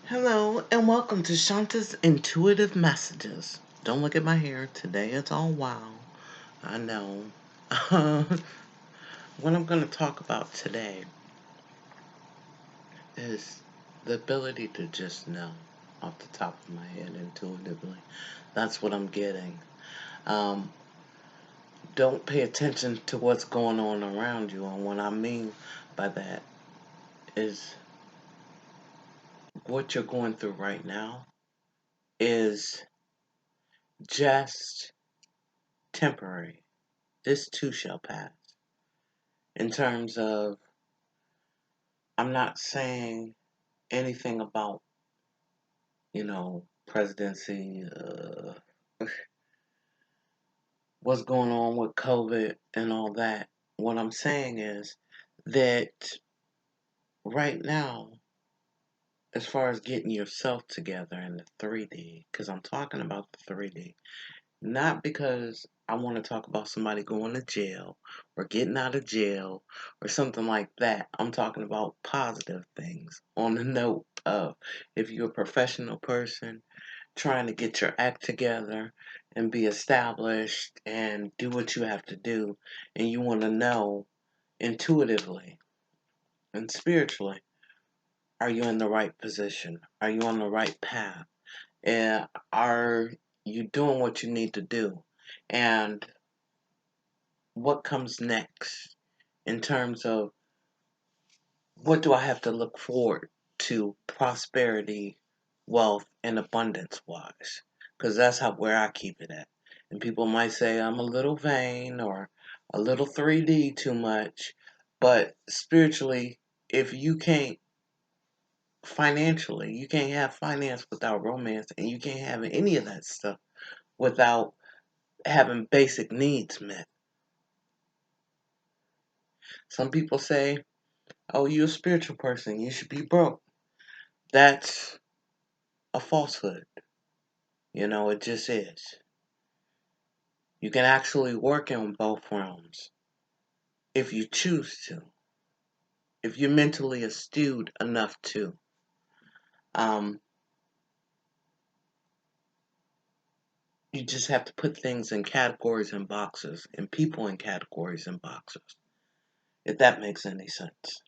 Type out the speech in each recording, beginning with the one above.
Hello and welcome to Shanta's Intuitive Messages. Don't look at my hair today, it's all wild. I know. What I'm going to talk about today is the ability to just know off the top of my head intuitively. That's what I'm getting. Um, don't pay attention to what's going on around you, and what I mean by that is what you're going through right now is just temporary. This too shall pass. In terms of, I'm not saying anything about, presidency, what's going on with COVID and all that. What I'm saying is that right now, as far as getting yourself together in the 3D, because I'm talking about the 3D, not because I want to talk about somebody going to jail or getting out of jail or something like that. I'm talking about positive things on the note of if you're a professional person trying to get your act together and be established and do what you have to do, and you want to know intuitively and spiritually, are you in the right position? Are you on the right path? And are you doing what you need to do? And what comes next in terms of what do I have to look forward to prosperity, wealth, and abundance wise? Because that's how where I keep it at. And people might say I'm a little vain or a little 3D too much, but spiritually, if you can't financially, you can't have finance without romance, and you can't have any of that stuff without having basic needs met. Some people say, oh, you're a spiritual person, you should be broke. That's a falsehood. It just is. You can actually work in both realms if you choose to, if you're mentally astute enough to. Um, you just have to put things in categories and boxes, and people in categories and boxes, if that makes any sense.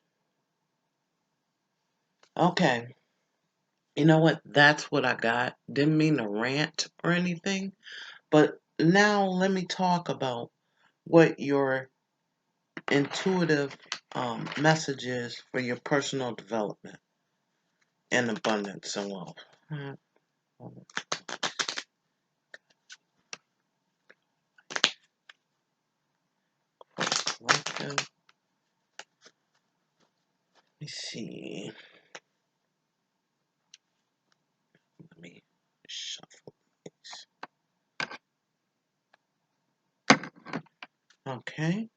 Okay, you know what? That's what I got. Didn't mean to rant or anything, but now let me talk about what your intuitive messages for your personal development and abundance and wealth. Let me see. Let me shuffle these. Okay.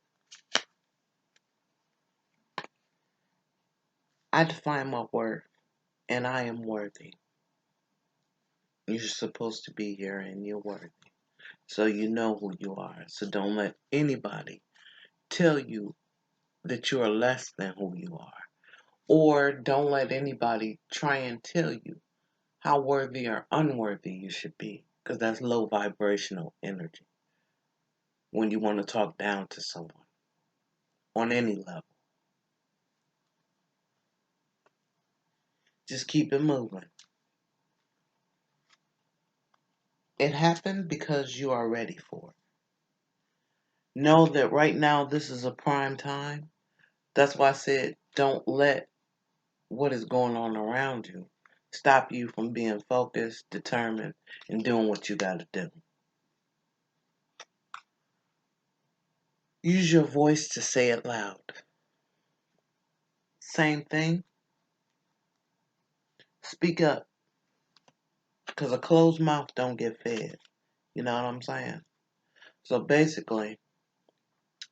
I define my worth, and I am worthy. You're supposed to be here, and you're worthy. So you know who you are. So don't let anybody tell you that you are less than who you are. Or don't let anybody try and tell you how worthy or unworthy you should be. Because that's low vibrational energy when you want to talk down to someone on any level. Just keep it moving. It happened because you are ready for it. Know that right now this is a prime time. That's why I said don't let what is going on around you stop you from being focused, determined, and doing what you got to do. Use your voice to say it loud. Same thing. Speak up, because a closed mouth don't get fed. You know what I'm saying? So basically,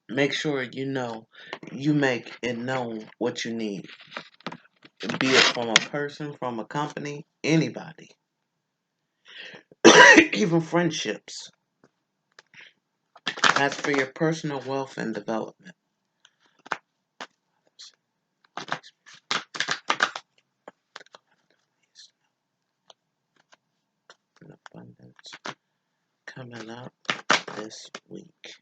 make sure you make it known what you need. Be it from a person, from a company, anybody. Even friendships. That's for your personal wealth and development. abundance coming up this week.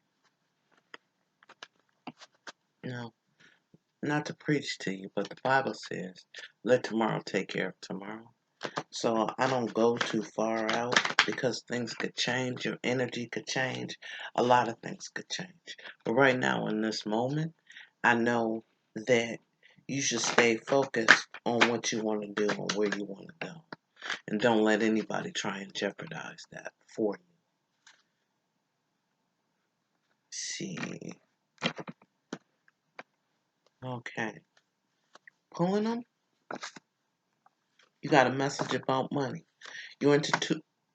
Now, not to preach to you, but the Bible says, let tomorrow take care of tomorrow. So I don't go too far out because things could change, your energy could change, a lot of things could change. But right now, in this moment, I know that you should stay focused on what you want to do and where you want to go. And don't let anybody try and jeopardize that for you. See. Okay. Pulling them. You got a message about money. Your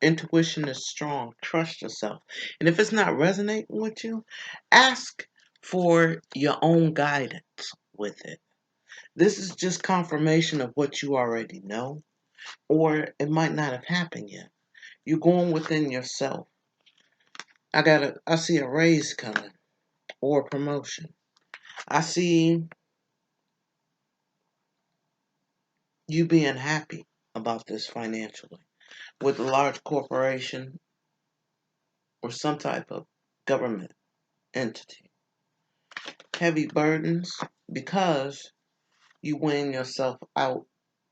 intuition is strong. Trust yourself. And if it's not resonating with you, ask for your own guidance with it. This is just confirmation of what you already know, or it might not have happened yet. You're going within yourself. I see a raise coming or a promotion. I see you being happy about this financially with a large corporation or some type of government entity. Heavy burdens because you weighing yourself out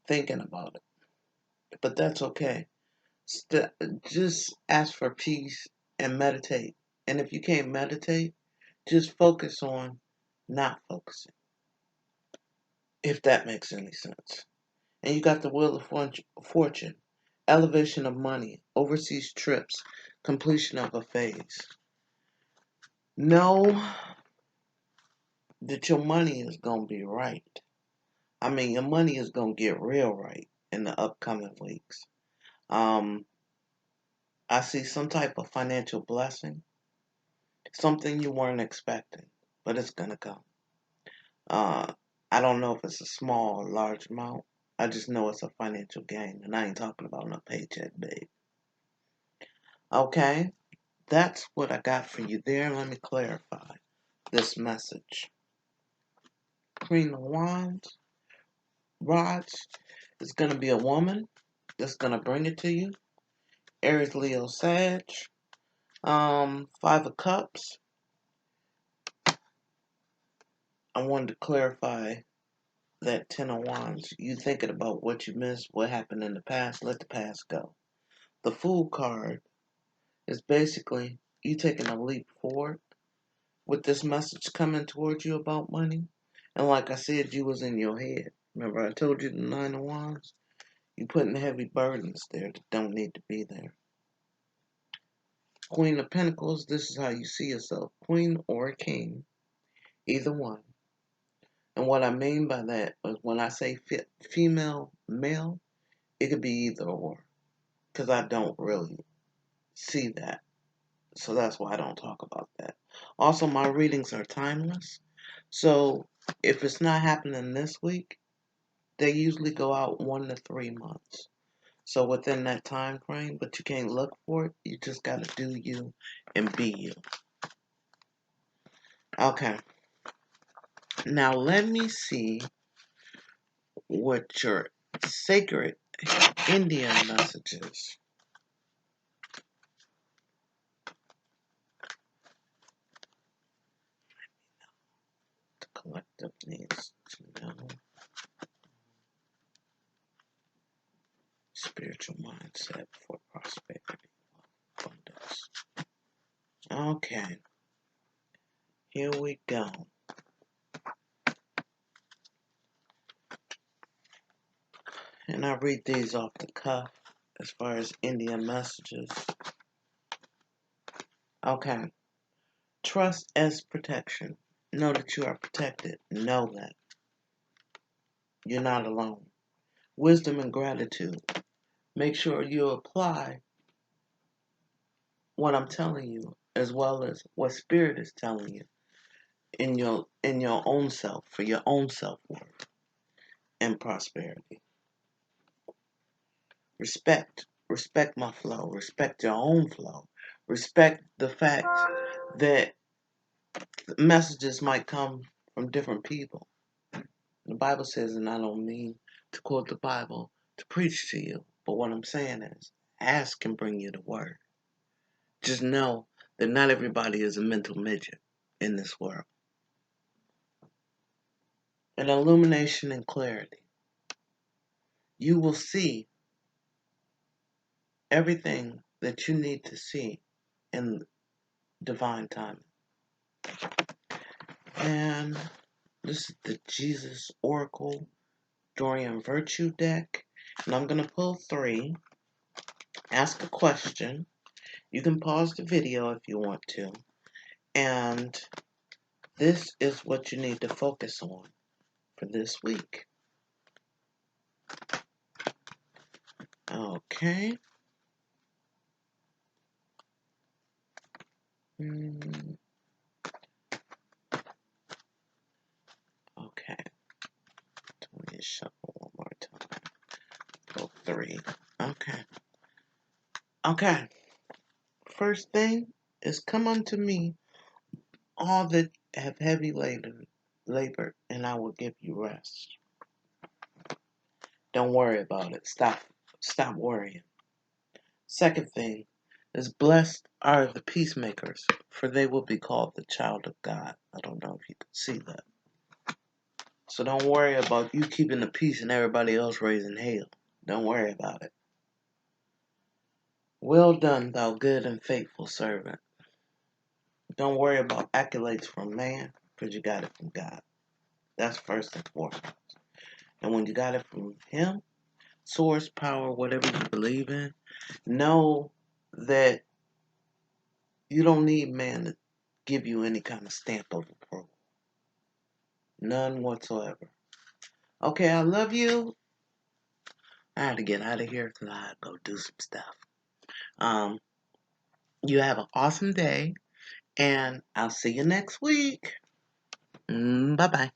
thinking about it. But that's okay. Just ask for peace and meditate. And if you can't meditate, just focus on not focusing, if that makes any sense. And you got the Wheel of Fortune, elevation of money, overseas trips, completion of a phase. Know that your money is going to be right. I mean, your money is going to get real right in the upcoming weeks. I see some type of financial blessing, something you weren't expecting, but it's going to come. I don't know if it's a small or large amount. I just know it's a financial gain, and I ain't talking about no paycheck, babe. Okay, that's what I got for you there. Let me clarify this message. Queen of Wands, Rods, is going to be a woman that's going to bring it to you. Aries, Leo, Sag. Five of Cups. I wanted to clarify that Ten of Wands. You thinking about what you missed, what happened in the past, let the past go. The Fool card is basically you taking a leap forward with this message coming towards you about money. And like I said, you was in your head. Remember I told you the Nine of Wands? You putting heavy burdens there that don't need to be there. Queen of Pentacles, this is how you see yourself. Queen or a king, either one. And what I mean by that is when I say female, male, it could be either or. Because I don't really see that. So that's why I don't talk about that. Also, my readings are timeless. So if it's not happening this week, they usually go out 1 to 3 months. So within that time frame, but you can't look for it. You just got to do you and be you. Okay. Now let me see what your sacred Indian message is. The collective needs to know. Spiritual mindset for prosperity, abundance. Okay. Here we go. And I read these off the cuff as far as Indian messages. Okay. Trust as protection. Know that you are protected. Know that. You're not alone. Wisdom and gratitude. Make sure you apply what I'm telling you as well as what Spirit is telling you in your own self, for your own self-worth and prosperity. Respect my flow. Respect your own flow. Respect the fact that messages might come from different people. The Bible says, and I don't mean to quote the Bible to preach to you, but what I'm saying is, ask can bring you the word. Just know that not everybody is a mental midget in this world. An illumination and clarity. You will see everything that you need to see in divine timing. And this is the Jesus Oracle Dorian Virtue deck. And I'm going to pull 3. Ask a question. You can pause the video if you want to. And this is what you need to focus on for this week. Okay. Okay. Let me shuffle one more time. Pull 3. Okay. Okay. First thing is, come unto me, all that have heavy labor, and I will give you rest. Don't worry about it. Stop worrying. Second thing is, blessed are the peacemakers, for they will be called the child of God. I don't know if you can see that. So don't worry about you keeping the peace and everybody else raising hell. Don't worry about it. Well done, thou good and faithful servant. Don't worry about accolades from man, because you got it from God. That's first and foremost. And when you got it from Him, source, power, whatever you believe in, know that you don't need man to give you any kind of stamp of approval. None whatsoever. Okay, I love you. I had to get out of here because I had to go do some stuff. You have an awesome day, and I'll see you next week. Bye-bye.